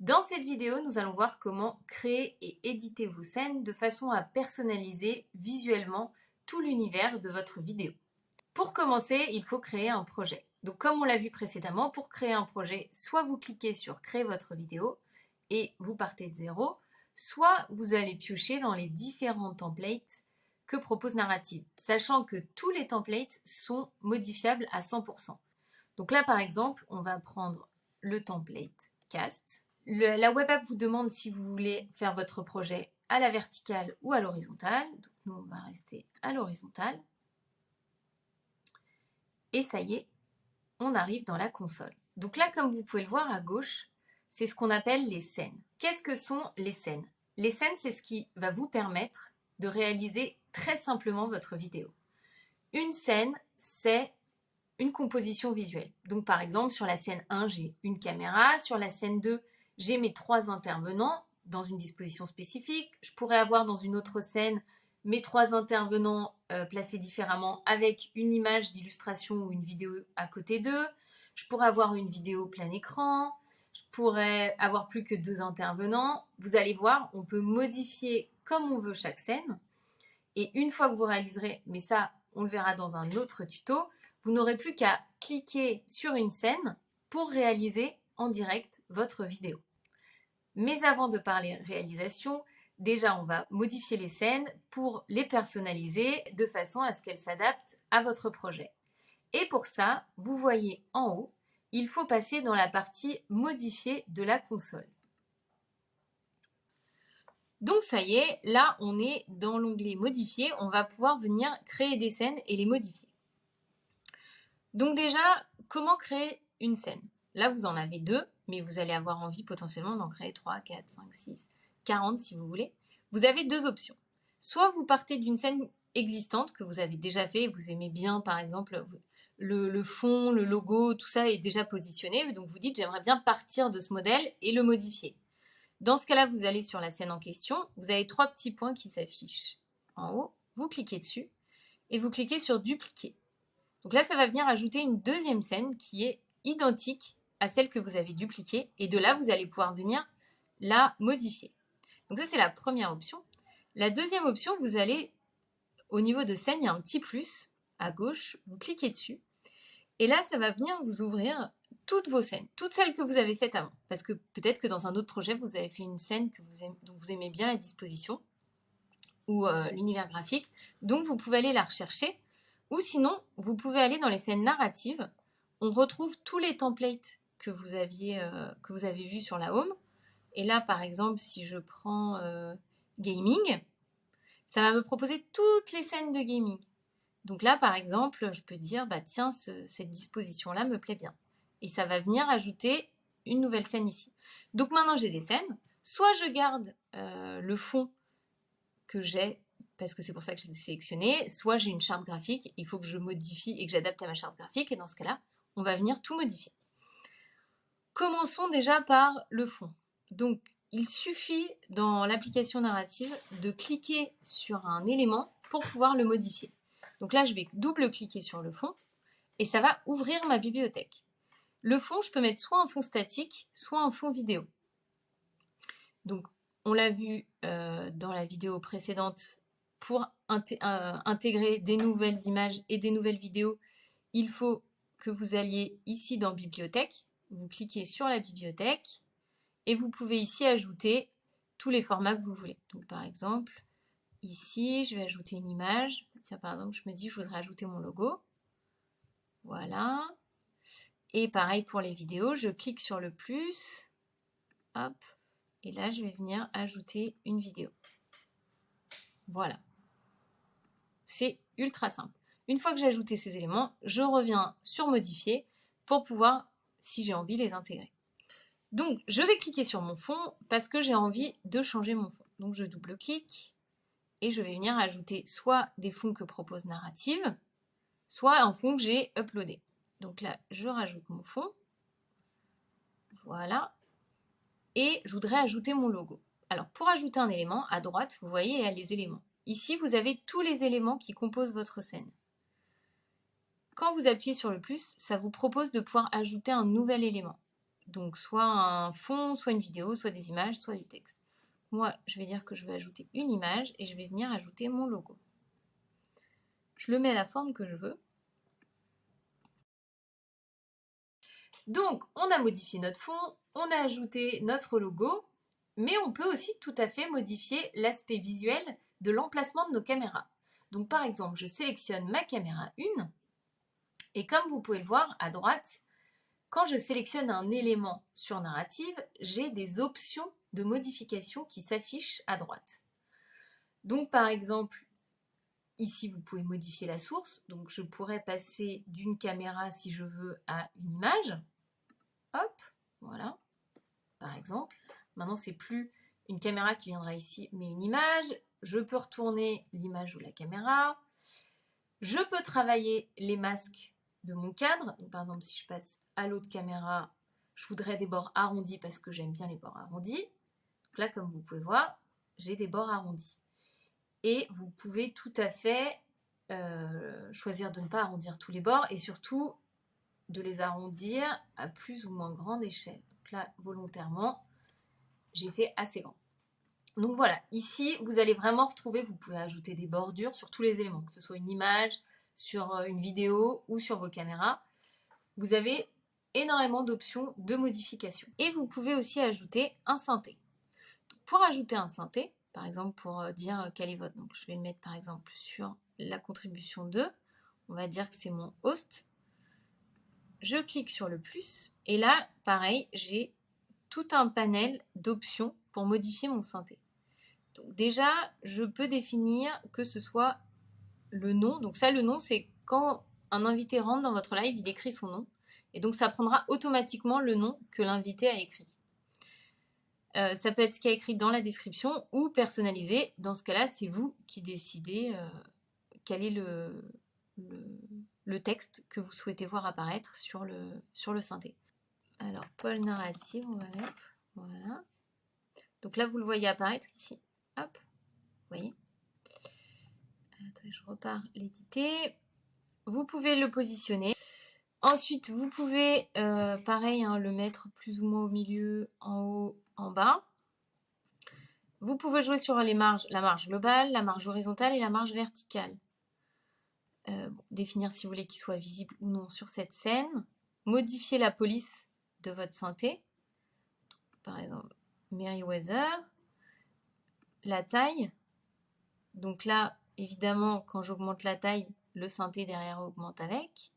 Dans cette vidéo, nous allons voir comment créer et éditer vos scènes de façon à personnaliser visuellement tout l'univers de votre vidéo. Pour commencer, il faut créer un projet. Donc comme on l'a vu précédemment, pour créer un projet, soit vous cliquez sur créer votre vidéo et vous partez de zéro, soit vous allez piocher dans les différents templates que propose Narrative, sachant que tous les templates sont modifiables à 100%. Donc là, par exemple, on va prendre le template cast. La web app vous demande si vous voulez faire votre projet à la verticale ou à l'horizontale. Donc nous, on va rester à l'horizontale. Et ça y est, on arrive dans la console. Donc là, comme vous pouvez le voir à gauche, c'est ce qu'on appelle les scènes. Qu'est-ce que sont les scènes? Les scènes, c'est ce qui va vous permettre de réaliser très simplement votre vidéo. Une scène, c'est une composition visuelle. Donc par exemple, sur la scène 1, j'ai une caméra. Sur la scène 2, j'ai mes 3 intervenants dans une disposition spécifique. Je pourrais avoir dans une autre scène mes 3 intervenants placés différemment avec une image d'illustration ou une vidéo à côté d'eux. Je pourrais avoir une vidéo plein écran. Je pourrais avoir plus que 2 intervenants. Vous allez voir, on peut modifier comme on veut chaque scène. Et une fois que vous réaliserez, mais ça, on le verra dans un autre tuto, vous n'aurez plus qu'à cliquer sur une scène pour réaliser en direct votre vidéo. Mais avant de parler réalisation, déjà on va modifier les scènes pour les personnaliser de façon à ce qu'elles s'adaptent à votre projet. Et pour ça, vous voyez en haut, il faut passer dans la partie modifier de la console. Donc ça y est, là on est dans l'onglet modifier, on va pouvoir venir créer des scènes et les modifier. Donc déjà, comment créer une scène? Là vous en avez 2, mais vous allez avoir envie potentiellement d'en créer 3, 4, 5, 6, 40 si vous voulez. Vous avez 2 options. Soit vous partez d'une scène existante que vous avez déjà fait, vous aimez bien par exemple le fond, le logo, tout ça est déjà positionné, donc vous dites j'aimerais bien partir de ce modèle et le modifier. Dans ce cas-là, vous allez sur la scène en question, vous avez 3 petits points qui s'affichent en haut, vous cliquez dessus et vous cliquez sur dupliquer. Donc là, ça va venir ajouter une deuxième scène qui est identique à celle que vous avez dupliquée et de là, vous allez pouvoir venir la modifier. Donc ça, c'est la première option. La deuxième option, vous allez, au niveau de scène, il y a un petit plus à gauche, vous cliquez dessus et là, ça va venir vous ouvrir toutes vos scènes, toutes celles que vous avez faites avant. Parce que peut-être que dans un autre projet, vous avez fait une scène dont vous aimez bien la disposition ou l'univers graphique. Donc, vous pouvez aller la rechercher. Ou sinon, vous pouvez aller dans les scènes narratives. On retrouve tous les templates que vous avez vus sur la home. Et là, par exemple, si je prends gaming, ça va me proposer toutes les scènes de gaming. Donc là, par exemple, je peux dire, bah tiens, cette disposition-là me plaît bien. Et ça va venir ajouter une nouvelle scène ici. Donc maintenant, j'ai des scènes. Soit je garde le fond que j'ai, parce que c'est pour ça que j'ai sélectionné, soit j'ai une charte graphique, il faut que je modifie et que j'adapte à ma charte graphique, et dans ce cas-là, on va venir tout modifier. Commençons déjà par le fond. Donc, il suffit dans l'application narrative de cliquer sur un élément pour pouvoir le modifier. Donc là, je vais double-cliquer sur le fond et ça va ouvrir ma bibliothèque. Le fond, je peux mettre soit un fond statique, soit un fond vidéo. Donc, on l'a vu dans la vidéo précédente, pour intégrer des nouvelles images et des nouvelles vidéos, il faut que vous alliez ici dans Bibliothèque, vous cliquez sur la bibliothèque et vous pouvez ici ajouter tous les formats que vous voulez. Donc, par exemple, ici, je vais ajouter une image. Tiens, par exemple, je me dis, je voudrais ajouter mon logo. Voilà. Et pareil pour les vidéos, je clique sur le plus. Hop. Et là, je vais venir ajouter une vidéo. Voilà. C'est ultra simple. Une fois que j'ai ajouté ces éléments, je reviens sur modifier pour pouvoir, si j'ai envie, les intégrer. Donc, je vais cliquer sur mon fond parce que j'ai envie de changer mon fond. Donc, je double-clique et je vais venir ajouter soit des fonds que propose Narrative, soit un fond que j'ai uploadé. Donc là, je rajoute mon fond. Voilà. Et je voudrais ajouter mon logo. Alors, pour ajouter un élément, à droite, vous voyez, il y a les éléments. Ici, vous avez tous les éléments qui composent votre scène. Quand vous appuyez sur le plus, ça vous propose de pouvoir ajouter un nouvel élément. Donc soit un fond, soit une vidéo, soit des images, soit du texte. Moi, je vais dire que je veux ajouter une image et je vais venir ajouter mon logo. Je le mets à la forme que je veux. Donc, on a modifié notre fond, on a ajouté notre logo, mais on peut aussi tout à fait modifier l'aspect visuel de l'emplacement de nos caméras. Donc, par exemple, je sélectionne ma caméra 1, et comme vous pouvez le voir à droite, quand je sélectionne un élément sur narrative, j'ai des options de modification qui s'affichent à droite. Donc, par exemple, ici, vous pouvez modifier la source. Donc, je pourrais passer d'une caméra, si je veux, à une image. Hop, voilà, par exemple. Maintenant, c'est plus une caméra qui viendra ici, mais une image. Je peux retourner l'image ou la caméra. Je peux travailler les masques de mon cadre. Donc, par exemple, si je passe à l'autre caméra, je voudrais des bords arrondis parce que j'aime bien les bords arrondis. Donc là, comme vous pouvez voir, j'ai des bords arrondis. Et vous pouvez tout à fait choisir de ne pas arrondir tous les bords et surtout de les arrondir à plus ou moins grande échelle. Donc là, volontairement, j'ai fait assez grand. Donc voilà, ici, vous allez vraiment retrouver, vous pouvez ajouter des bordures sur tous les éléments, que ce soit une image, sur une vidéo ou sur vos caméras. Vous avez énormément d'options de modification. Et vous pouvez aussi ajouter un synthé. Donc, pour ajouter un synthé, par exemple pour dire quel est votre... Donc je vais le mettre par exemple sur la contribution 2. On va dire que c'est mon host. Je clique sur le plus et là, pareil, j'ai tout un panel d'options pour modifier mon synthé. Donc déjà, je peux définir que ce soit le nom. Donc ça, le nom, c'est quand un invité rentre dans votre live, il écrit son nom. Et donc ça prendra automatiquement le nom que l'invité a écrit. Ça peut être ce qui est écrit dans la description ou personnalisé. Dans ce cas-là, c'est vous qui décidez quel est le texte que vous souhaitez voir apparaître sur le synthé. Alors, Paul narrative, on va mettre. Voilà. Donc là, vous le voyez apparaître ici. Hop. Vous voyez. Attends, je repars l'éditer. Vous pouvez le positionner. Ensuite, vous pouvez, pareil, hein, le mettre plus ou moins au milieu, en haut, en bas. Vous pouvez jouer sur les marges, la marge globale, la marge horizontale et la marge verticale. Définir si vous voulez qu'il soit visible ou non sur cette scène. Modifier la police de votre synthé. Par exemple, Merriweather. La taille. Donc là, évidemment, quand j'augmente la taille, le synthé derrière augmente avec.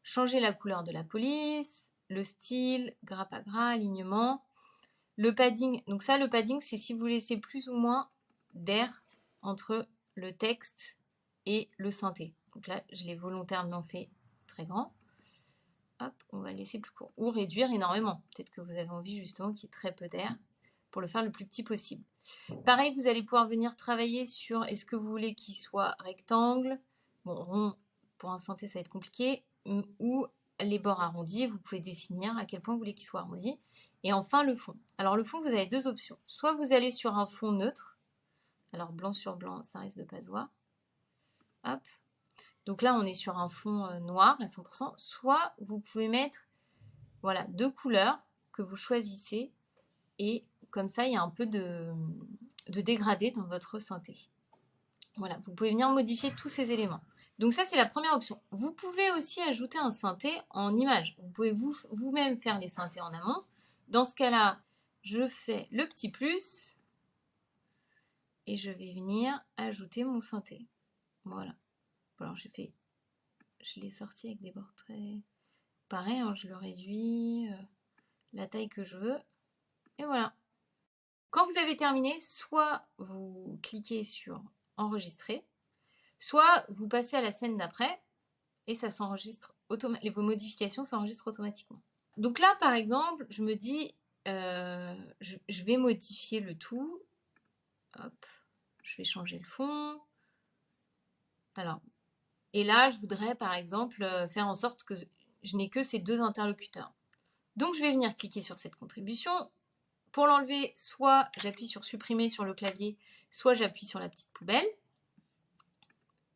Changer la couleur de la police, le style, gras pas gras, alignement. Le padding, donc ça, le padding, c'est si vous laissez plus ou moins d'air entre le texte et le synthé. Donc là, je l'ai volontairement fait très grand. Hop, on va laisser plus court. Ou réduire énormément. Peut-être que vous avez envie justement qu'il y ait très peu d'air pour le faire le plus petit possible. Pareil, vous allez pouvoir venir travailler sur est-ce que vous voulez qu'il soit rectangle, bon, rond, pour un synthé, ça va être compliqué, ou les bords arrondis, vous pouvez définir à quel point vous voulez qu'il soit arrondi. Et enfin, le fond. Alors, le fond, vous avez deux options. Soit vous allez sur un fond neutre. Alors, blanc sur blanc, ça risque de ne pas se voir. Hop. Donc là, on est sur un fond noir à 100%. Soit vous pouvez mettre voilà, deux couleurs que vous choisissez. Et comme ça, il y a un peu de dégradé dans votre synthé. Voilà, vous pouvez venir modifier tous ces éléments. Donc ça, c'est la première option. Vous pouvez aussi ajouter un synthé en image. Vous pouvez vous-même faire les synthés en amont. Dans ce cas-là, je fais le petit plus et je vais venir ajouter mon synthé. Voilà. Alors je l'ai sorti avec des bords très... Pareil, hein, je le réduis, la taille que je veux. Et voilà. Quand vous avez terminé, soit vous cliquez sur enregistrer, soit vous passez à la scène d'après et ça s'enregistre vos modifications s'enregistrent automatiquement. Donc là, par exemple, je me dis, je vais modifier le tout. Hop, je vais changer le fond. Alors, et là, je voudrais, par exemple, faire en sorte que je n'ai que ces deux interlocuteurs. Donc, je vais venir cliquer sur cette contribution. Pour l'enlever, soit j'appuie sur supprimer sur le clavier, soit j'appuie sur la petite poubelle.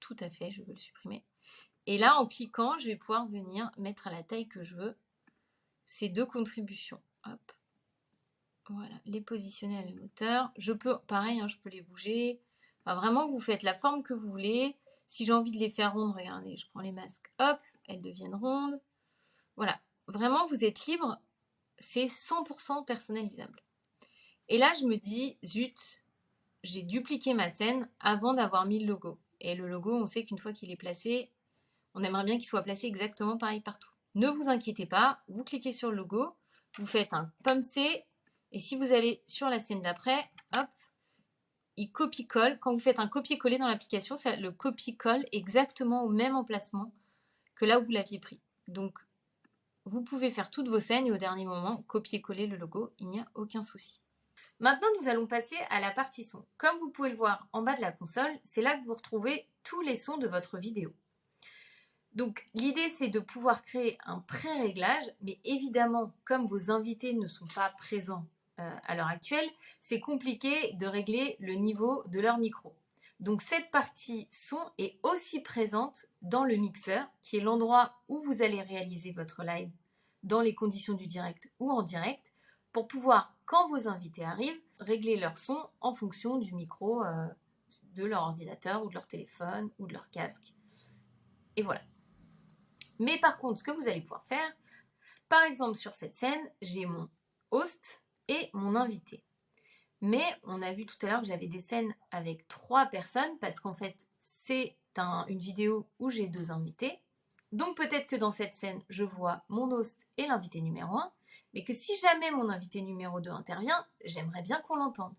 Tout à fait, je veux le supprimer. Et là, en cliquant, je vais pouvoir venir mettre à la taille que je veux ces deux contributions. Hop. Voilà, les positionner à la même hauteur. Je peux, pareil, hein, je peux les bouger. Enfin, vraiment, vous faites la forme que vous voulez. Si j'ai envie de les faire rondes, regardez, je prends les masques, hop, elles deviennent rondes. Voilà, vraiment, vous êtes libre. C'est 100% personnalisable. Et là, je me dis, zut, j'ai dupliqué ma scène avant d'avoir mis le logo. Et le logo, on sait qu'une fois qu'il est placé, on aimerait bien qu'il soit placé exactement pareil partout. Ne vous inquiétez pas, vous cliquez sur le logo, vous faites un pomme C, et si vous allez sur la scène d'après, hop, il copie-colle. Quand vous faites un copier-coller dans l'application, ça le copie-colle exactement au même emplacement que là où vous l'aviez pris. Donc, vous pouvez faire toutes vos scènes et au dernier moment, copier-coller le logo, il n'y a aucun souci. Maintenant, nous allons passer à la partie son. Comme vous pouvez le voir en bas de la console, c'est là que vous retrouvez tous les sons de votre vidéo. Donc, l'idée, c'est de pouvoir créer un pré-réglage, mais évidemment, comme vos invités ne sont pas présents à l'heure actuelle, c'est compliqué de régler le niveau de leur micro. Donc, cette partie son est aussi présente dans le mixeur, qui est l'endroit où vous allez réaliser votre live dans les conditions du direct ou en direct, pour pouvoir, quand vos invités arrivent, régler leur son en fonction du micro de leur ordinateur ou de leur téléphone ou de leur casque. Et voilà. Mais par contre, ce que vous allez pouvoir faire, par exemple sur cette scène, j'ai mon host et mon invité. Mais on a vu tout à l'heure que j'avais des scènes avec 3 personnes parce qu'en fait, c'est une vidéo où j'ai 2 invités. Donc peut-être que dans cette scène, je vois mon host et l'invité numéro 1, mais que si jamais mon invité numéro 2 intervient, j'aimerais bien qu'on l'entende.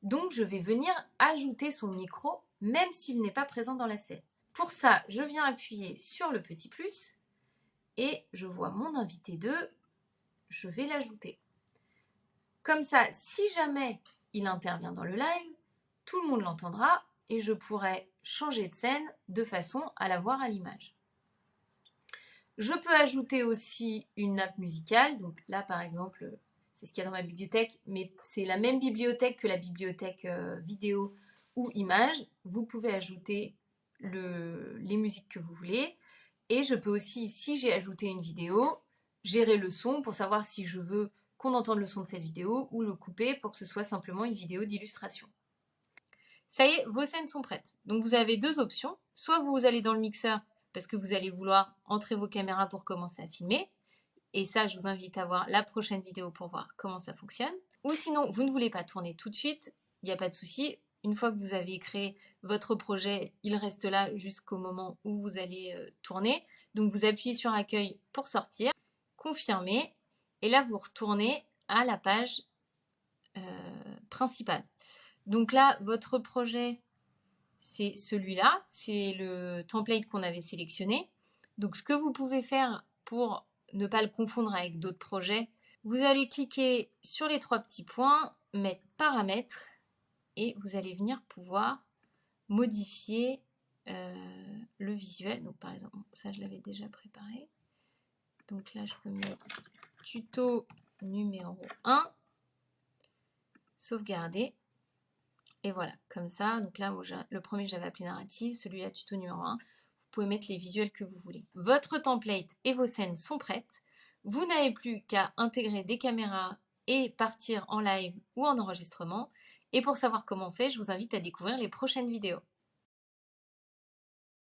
Donc je vais venir ajouter son micro même s'il n'est pas présent dans la scène. Pour ça, je viens appuyer sur le petit plus et je vois mon invité 2, je vais l'ajouter. Comme ça, si jamais il intervient dans le live, tout le monde l'entendra et je pourrai changer de scène de façon à la voir à l'image. Je peux ajouter aussi une nappe musicale. Donc là, par exemple, c'est ce qu'il y a dans ma bibliothèque, mais c'est la même bibliothèque que la bibliothèque vidéo ou image. Vous pouvez ajouter les musiques que vous voulez. Et je peux aussi, si j'ai ajouté une vidéo, gérer le son pour savoir si je veux qu'on entende le son de cette vidéo ou le couper pour que ce soit simplement une vidéo d'illustration. Ça y est, vos scènes sont prêtes. Donc vous avez 2 options. Soit vous allez dans le mixeur parce que vous allez vouloir entrer vos caméras pour commencer à filmer. Et ça, je vous invite à voir la prochaine vidéo pour voir comment ça fonctionne. Ou sinon, vous ne voulez pas tourner tout de suite, il n'y a pas de souci. Une fois que vous avez créé votre projet, il reste là jusqu'au moment où vous allez tourner. Donc vous appuyez sur accueil pour sortir, confirmer, et là vous retournez à la page principale. Donc là, votre projet, c'est celui-là, c'est le template qu'on avait sélectionné. Donc ce que vous pouvez faire pour ne pas le confondre avec d'autres projets, vous allez cliquer sur les 3 petits points, mettre paramètres, et vous allez venir pouvoir modifier le visuel. Donc par exemple, ça je l'avais déjà préparé. Donc là je peux mettre tuto numéro 1, sauvegarder. Et voilà, comme ça, donc là, le premier j'avais appelé narrative, celui-là tuto numéro 1. Vous pouvez mettre les visuels que vous voulez. Votre template et vos scènes sont prêtes. Vous n'avez plus qu'à intégrer des caméras et partir en live ou en enregistrement. Et pour savoir comment on fait, je vous invite à découvrir les prochaines vidéos.